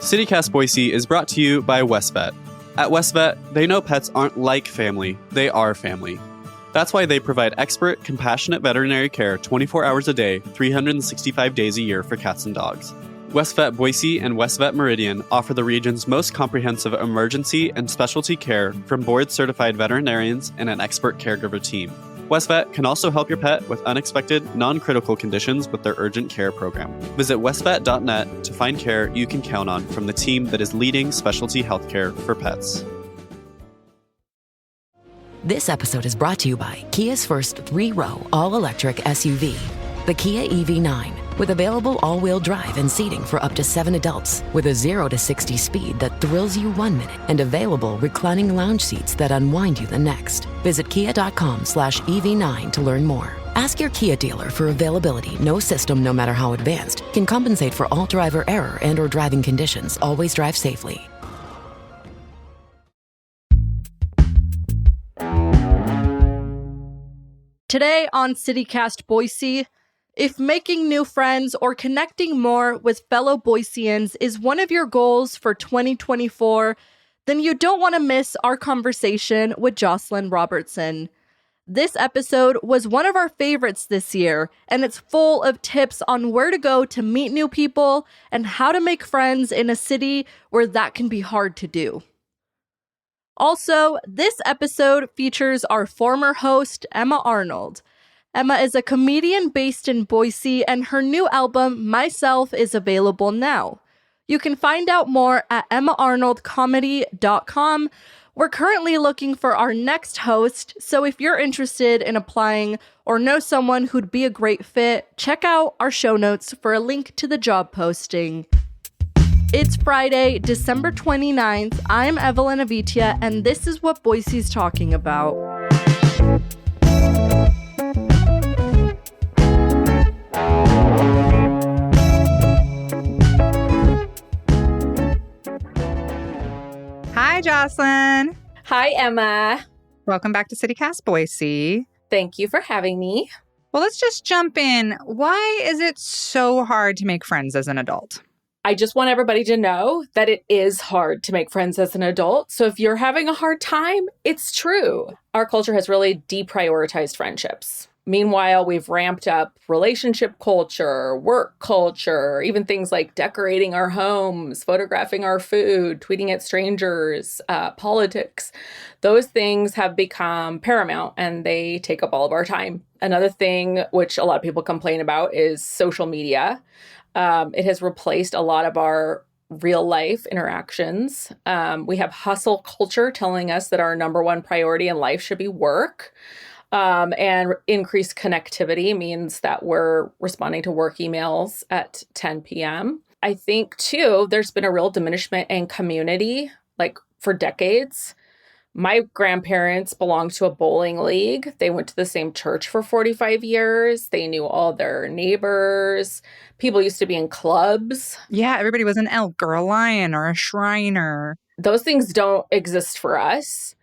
CityCast Boise is brought to you by WestVet. At WestVet, they know pets aren't like family, they are family. That's why they provide expert, compassionate veterinary care 24 hours a day, 365 days a year for cats and dogs. WestVet Boise and WestVet Meridian offer the region's most comprehensive emergency and specialty care from board-certified veterinarians and an expert caregiver team. WestVet can also help your pet with unexpected, non-critical conditions with their urgent care program. Visit westvet.net to find care you can count on from the team that is leading specialty healthcare for pets. This episode is brought to you by Kia's first 3-row all-electric SUV, the Kia EV9. With available all-wheel drive and seating for up to 7 adults, with a 0 to 60 speed that thrills you 1 minute, and available reclining lounge seats that unwind you the next. Visit kia.com/EV9 to learn more. Ask your Kia dealer for availability. No system, no matter how advanced, can compensate for all driver error and or driving conditions. Always drive safely. Today on CityCast Boise, if making new friends or connecting more with fellow Boiseans is one of your goals for 2024, then you don't want to miss our conversation with Jocelyn Robertson. This episode was one of our favorites this year, and it's full of tips on where to go to meet new people and how to make friends in a city where that can be hard to do. Also, this episode features our former host, Emma Arnold. Emma is a comedian based in Boise, and her new album, Myself, is available now. You can find out more at emmaarnoldcomedy.com. We're currently looking for our next host, so if you're interested in applying or know someone who'd be a great fit, check out our show notes for a link to the job posting. It's Friday, December 29th. I'm Evelyn Avitia, and this is what Boise's talking about. Hi, Jocelyn. Hi, Emma. Welcome back to CityCast Boise. Thank you for having me. Well, let's just jump in. Why is it so hard to make friends as an adult? I just want everybody to know that it is hard to make friends as an adult. So if you're having a hard time, it's true. Our culture has really deprioritized friendships. Meanwhile, we've ramped up relationship culture, work culture, even things like decorating our homes, photographing our food, tweeting at strangers, politics. Those things have become paramount and they take up all of our time. Another thing which a lot of people complain about is social media. It has replaced a lot of our real life interactions. We have hustle culture telling us that our number one priority in life should be work. And increased connectivity means that we're responding to work emails at 10 p.m. I think, too, there's been a real diminishment in community, like for decades. My grandparents belonged to a bowling league. They went to the same church for 45 years. They knew all their neighbors. People used to be in clubs. Yeah, everybody was an elk or a lion or a Shriner. Those things don't exist for us.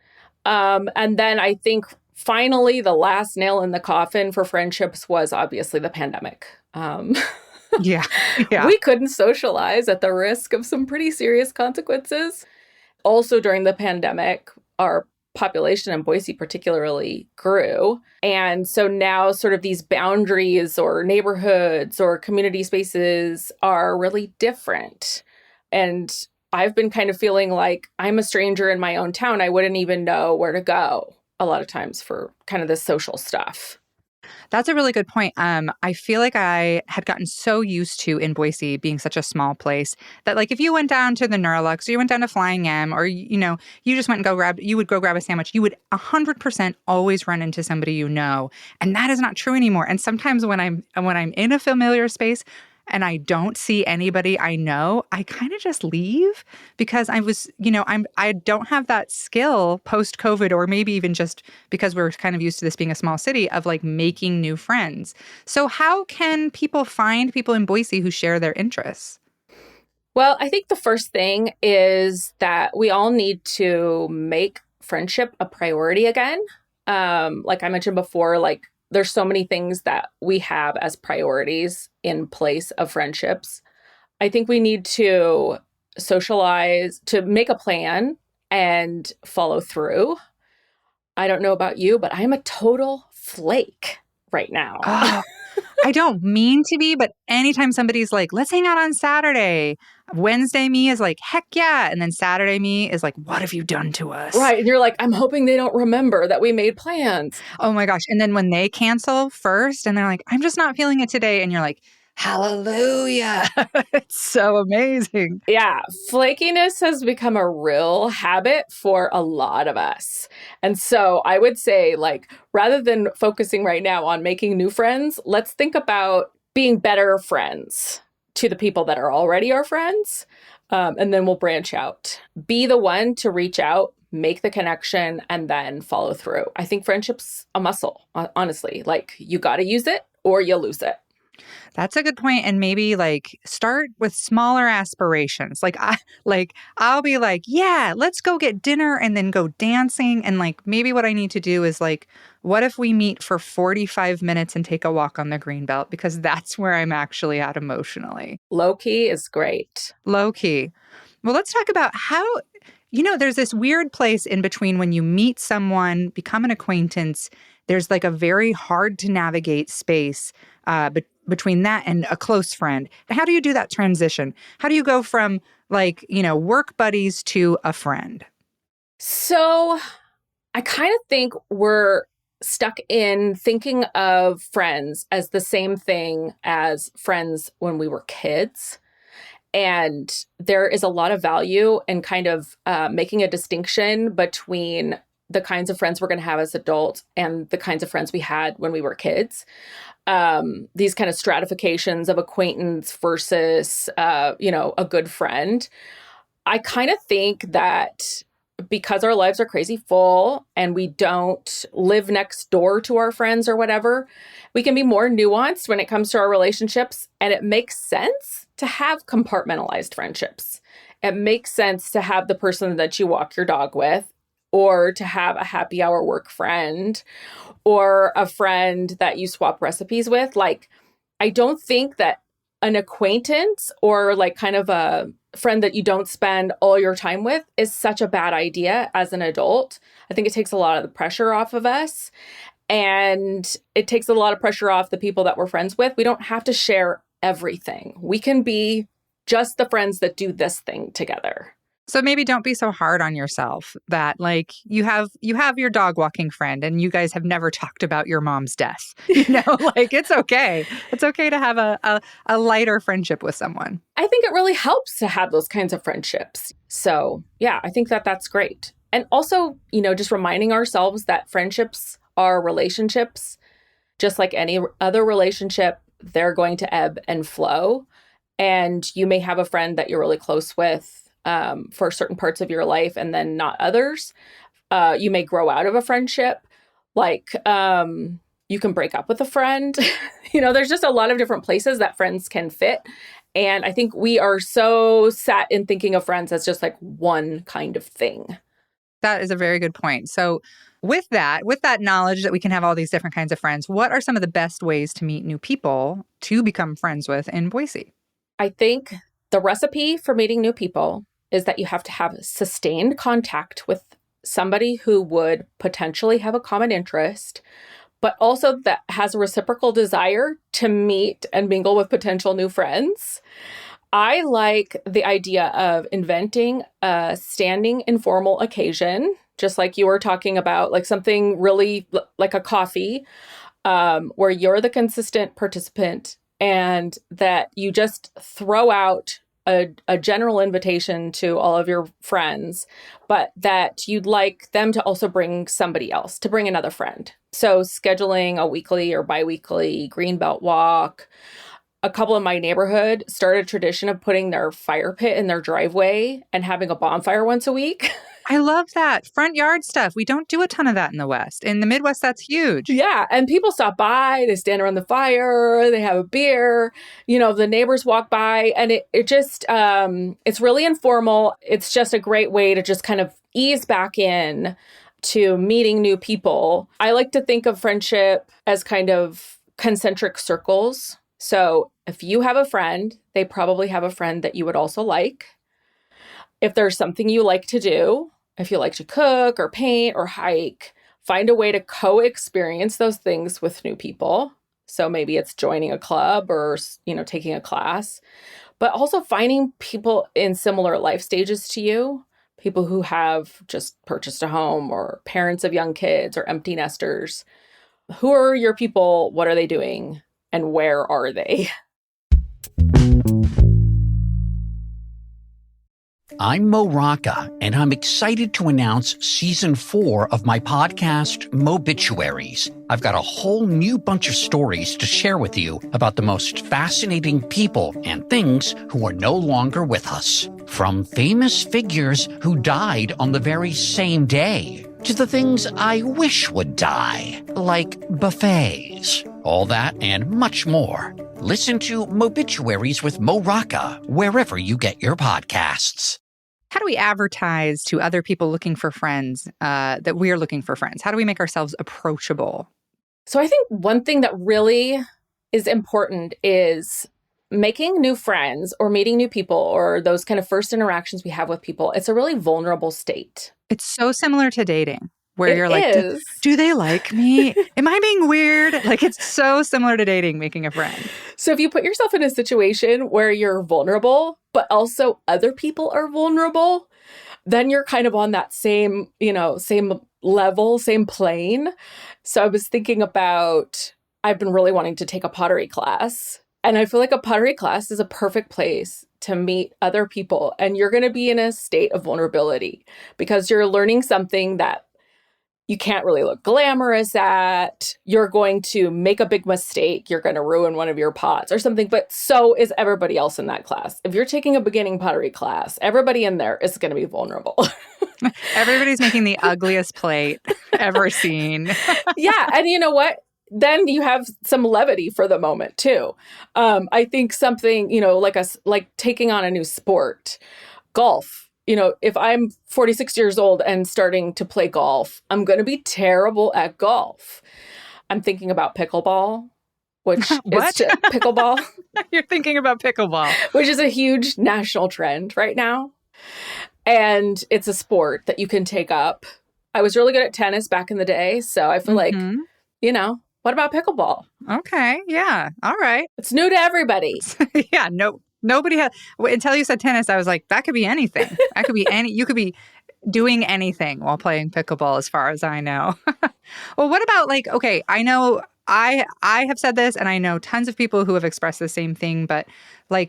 And then I think finally, the last nail in the coffin for friendships was obviously the pandemic. Yeah. We couldn't socialize at the risk of some pretty serious consequences. Also, during the pandemic, our population in Boise particularly grew. And so now sort of these boundaries or neighborhoods or community spaces are really different. And I've been kind of feeling like I'm a stranger in my own town. I wouldn't even know where to go a lot of times for kind of the social stuff. That's a really good point. I feel like I had gotten so used to in Boise being such a small place that like if you went down to the Neurolux or you went down to Flying M or, you know, you just went and you would go grab a sandwich, you would 100% always run into somebody you know. And that is not true anymore. And sometimes when I'm in a familiar space and I don't see anybody I know, I kind of just leave because I don't have that skill post-COVID, or maybe even just because we're kind of used to this being a small city, of like making new friends. So how can people find people in Boise who share their interests? Well, I think the first thing is that we all need to make friendship a priority again. Like I mentioned before, like there's so many things that we have as priorities in place of friendships. I think we need to socialize, to make a plan and follow through. I don't know about you, but I'm a total flake right now. Oh, I don't mean to be, but anytime somebody's like, let's hang out on Saturday, Wednesday me is like, heck yeah. And then Saturday me is like, what have you done to us? Right. And you're like, I'm hoping they don't remember that we made plans. Oh my gosh. And then when they cancel first and they're like, I'm just not feeling it today. And you're like, hallelujah. It's so amazing. Yeah. Flakiness has become a real habit for a lot of us. And so I would say, like, rather than focusing right now on making new friends, let's think about being better friends to the people that are already our friends. And then we'll branch out. Be the one to reach out, make the connection, and then follow through. I think friendship's a muscle, honestly. Like, you got to use it or you lose it. That's a good point. And maybe like start with smaller aspirations. I'll be like, yeah, let's go get dinner and then go dancing. And like, maybe what I need to do is like, what if we meet for 45 minutes and take a walk on the greenbelt? Because that's where I'm actually at emotionally. Low key is great. Low key. Well, let's talk about how, there's this weird place in between when you meet someone, become an acquaintance. There's like a very hard to navigate space between that and a close friend. How do you do that transition? How do you go from work buddies to a friend? So I kind of think we're stuck in thinking of friends as the same thing as friends when we were kids. And there is a lot of value in kind of making a distinction between the kinds of friends we're going to have as adults and the kinds of friends we had when we were kids. These kind of stratifications of acquaintance versus, a good friend. I kind of think that because our lives are crazy full and we don't live next door to our friends or whatever, we can be more nuanced when it comes to our relationships. And it makes sense to have compartmentalized friendships. It makes sense to have the person that you walk your dog with, or to have a happy hour work friend, or a friend that you swap recipes with. Like, I don't think that an acquaintance or like kind of a friend that you don't spend all your time with is such a bad idea as an adult. I think it takes a lot of the pressure off of us, and it takes a lot of pressure off the people that we're friends with. We don't have to share everything. We can be just the friends that do this thing together. So maybe don't be so hard on yourself that like you have your dog walking friend and you guys have never talked about your mom's death. Like it's okay. It's okay to have a lighter friendship with someone. I think it really helps to have those kinds of friendships. So yeah, I think that that's great. And also, just reminding ourselves that friendships are relationships. Just like any other relationship, they're going to ebb and flow. And you may have a friend that you're really close with for certain parts of your life and then not others. You may grow out of a friendship. Like you can break up with a friend. There's just a lot of different places that friends can fit. And I think we are so set in thinking of friends as just like one kind of thing. That is a very good point. So with that knowledge that we can have all these different kinds of friends, what are some of the best ways to meet new people to become friends with in Boise? I think the recipe for meeting new people is that you have to have sustained contact with somebody who would potentially have a common interest, but also that has a reciprocal desire to meet and mingle with potential new friends. I like the idea of inventing a standing informal occasion, just like you were talking about, like something really like a coffee, where you're the consistent participant and that you just throw out a general invitation to all of your friends, but that you'd like them to also bring somebody else, to bring another friend. So scheduling a weekly or biweekly greenbelt walk. A couple in my neighborhood started a tradition of putting their fire pit in their driveway and having a bonfire once a week. I love that. Front yard stuff. We don't do a ton of that in the West. In the Midwest, that's huge. Yeah. And people stop by, they stand around the fire, they have a beer, the neighbors walk by, and it just, it's really informal. It's just a great way to just kind of ease back in to meeting new people. I like to think of friendship as kind of concentric circles. So if you have a friend, they probably have a friend that you would also like. If there's something you like to do, if you like to cook or paint or hike, find a way to co-experience those things with new people. So maybe it's joining a club or, taking a class, but also finding people in similar life stages to you, people who have just purchased a home or parents of young kids or empty nesters. Who are your people? What are they doing? And where are they? I'm Mo Rocca, and I'm excited to announce Season 4 of my podcast, Mobituaries. I've got a whole new bunch of stories to share with you about the most fascinating people and things who are no longer with us. From famous figures who died on the very same day, to the things I wish would die, like buffets. All that and much more. Listen to Mobituaries with Mo Rocca wherever you get your podcasts. How do we advertise to other people looking for friends that we are looking for friends? How do we make ourselves approachable? So I think one thing that really is important is making new friends or meeting new people or those kind of first interactions we have with people. It's a really vulnerable state. It's so similar to dating, where you're like, is. do they like me? Am I being weird? Like, it's so similar to dating, making a friend. So if you put yourself in a situation where you're vulnerable, but also other people are vulnerable, then you're kind of on that same level, same plane. So I was thinking about, I've been really wanting to take a pottery class. And I feel like a pottery class is a perfect place to meet other people. And you're going to be in a state of vulnerability because you're learning something that you can't really look glamorous at. You're going to make a big mistake. You're going to ruin one of your pots or something. But so is everybody else in that class. If you're taking a beginning pottery class, everybody in there is going to be vulnerable. Everybody's making the ugliest plate ever seen. Yeah. And you know what? Then you have some levity for the moment too. I think something, like taking on a new sport, golf. If I'm 46 years old and starting to play golf, I'm going to be terrible at golf. I'm thinking about pickleball, which is pickleball. You're thinking about pickleball, which is a huge national trend right now. And it's a sport that you can take up. I was really good at tennis back in the day. So I feel like, what about pickleball? Okay. Yeah. All right. It's new to everybody. Yeah. No, nobody had, until you said tennis, I was like, that could be anything. That could be you could be doing anything while playing pickleball, as far as I know. Well, what about okay, I know I have said this and I know tons of people who have expressed the same thing, but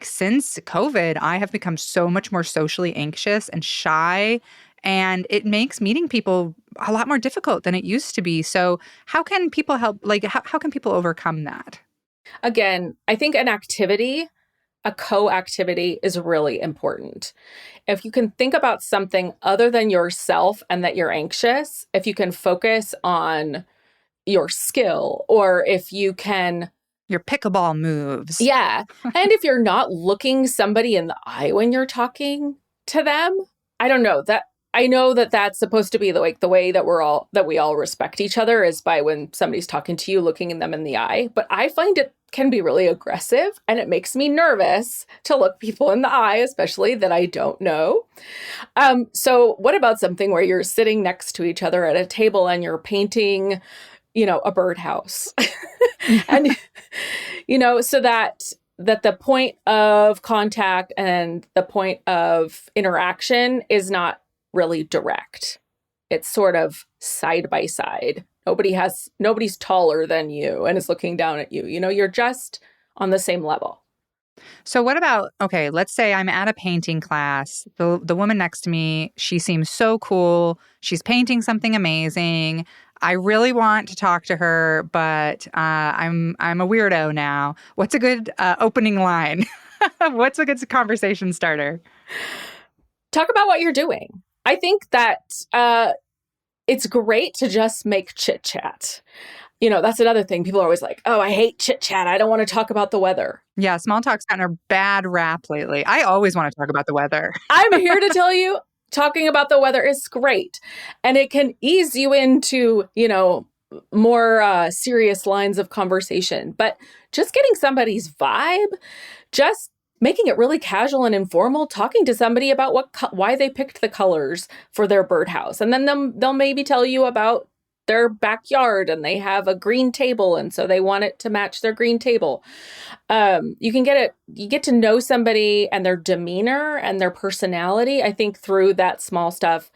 since COVID, I have become so much more socially anxious and shy. And it makes meeting people a lot more difficult than it used to be. So how can people help? How can people overcome that? Again, I think a co-activity is really important. If you can think about something other than yourself and that you're anxious, if you can focus on your skill, or if you can... your pickleball moves. Yeah. And if you're not looking somebody in the eye when you're talking to them, I don't know that. I know that that's supposed to be the way that we all respect each other is by when somebody's talking to you, looking them in the eye. But I find it can be really aggressive and it makes me nervous to look people in the eye, especially that I don't know. So what about something where you're sitting next to each other at a table and you're painting, a birdhouse and, so that the point of contact and the point of interaction is not really direct. It's sort of side by side. Nobody's taller than you and is looking down at you. You're just on the same level. So what about, okay, let's say I'm at a painting class. The woman next to me, she seems so cool. She's painting something amazing. I really want to talk to her, but I'm a weirdo now. What's a good opening line? What's a good conversation starter? Talk about what you're doing. I think that it's great to just make chit chat. That's another thing. People are always like, oh, I hate chit chat. I don't want to talk about the weather. Yeah, small talk's gotten a bad rap lately. I always want to talk about the weather. I'm here to tell you, talking about the weather is great. And it can ease you into, more serious lines of conversation. But just getting somebody's vibe, just making it really casual and informal, talking to somebody about why they picked the colors for their birdhouse. And then they'll maybe tell you about their backyard and they have a green table. And so they want it to match their green table. You get to know somebody and their demeanor and their personality, I think, through that small stuff,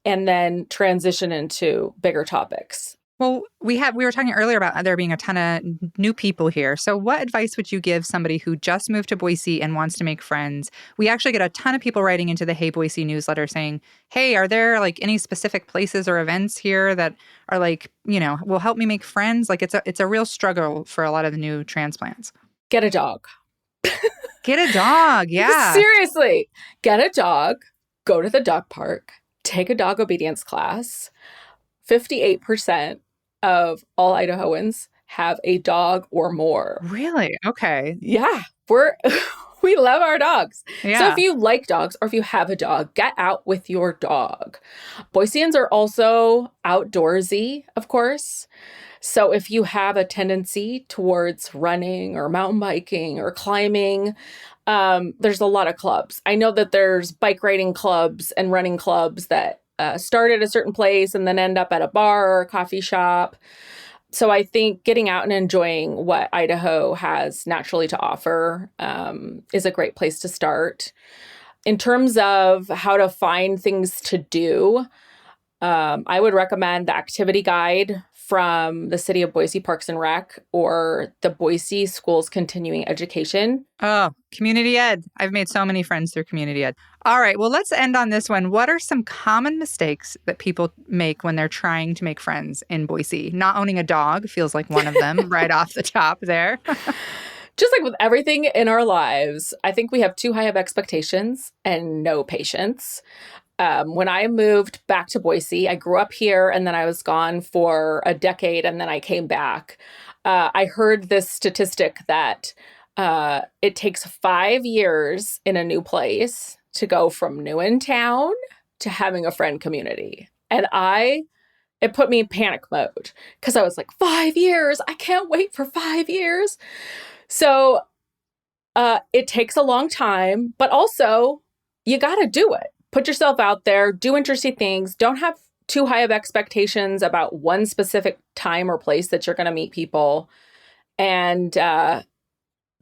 and then transition into bigger topics. Well, we were talking earlier about there being a ton of new people here. So what advice would you give somebody who just moved to Boise and wants to make friends? We actually get a ton of people writing into the Hey Boise newsletter saying, hey, are there like any specific places or events here that are like, will help me make friends? Like it's a real struggle for a lot of the new transplants. Get a dog. Get a dog. Yeah. Seriously. Get a dog. Go to the dog park. Take a dog obedience class. 58% of all Idahoans have a dog or more. Really? Okay. Yeah. We love our dogs. Yeah. So if you like dogs or if you have a dog, get out with your dog. Boiseans are also outdoorsy, of course. So if you have a tendency towards running or mountain biking or climbing, there's a lot of clubs. I know that there's bike riding clubs and running clubs that start at a certain place and then end up at a bar or a coffee shop. So I think getting out and enjoying what Idaho has naturally to offer is a great place to start. In terms of how to find things to do, I would recommend the activity guide from the City of Boise Parks and Rec or the Boise Schools Continuing Education. Oh, community ed. I've made so many friends through community ed. All right, well, let's end on this one. What are some common mistakes that people make when they're trying to make friends in Boise? Not owning a dog feels like one of them right off the top there. Just like with everything in our lives, I think we have too high of expectations and no patience. When I moved back to Boise, I grew up here and then I was gone for a decade and then I came back. I heard this statistic that it takes 5 years in a new place to go from new in town to having a friend community. And it put me in panic mode because I was like, 5 years? I can't wait for 5 years. So it takes a long time, but also you got to do it. Put yourself out there, do interesting things. Don't have too high of expectations about one specific time or place that you're going to meet people. And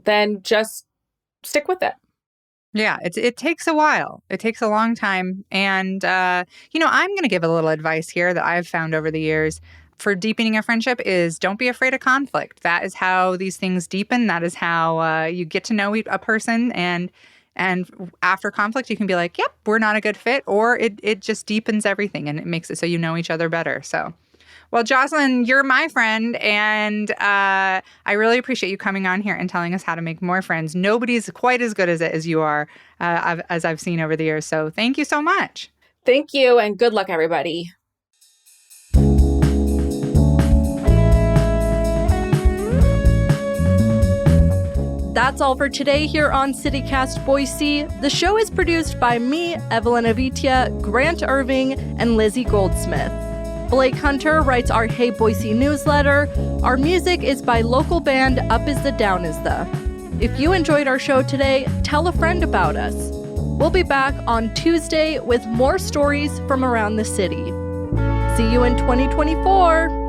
then just stick with it. Yeah, it takes a while. It takes a long time. And, I'm going to give a little advice here that I've found over the years for deepening a friendship is don't be afraid of conflict. That is how these things deepen. That is how you get to know a person. And after conflict, you can be like, yep, we're not a good fit, or it just deepens everything and it makes it so you know each other better. So, well, Jocelyn, you're my friend, and I really appreciate you coming on here and telling us how to make more friends. Nobody's quite as good at it as you are, as I've seen over the years. So thank you so much. Thank you, and good luck, everybody. That's all for today here on CityCast Boise. The show is produced by me, Evelyn Avitia, Grant Irving, and Lizzie Goldsmith. Blake Hunter writes our Hey Boise newsletter. Our music is by local band Up Is the Down Is the. If you enjoyed our show today, tell a friend about us. We'll be back on Tuesday with more stories from around the city. See you in 2024.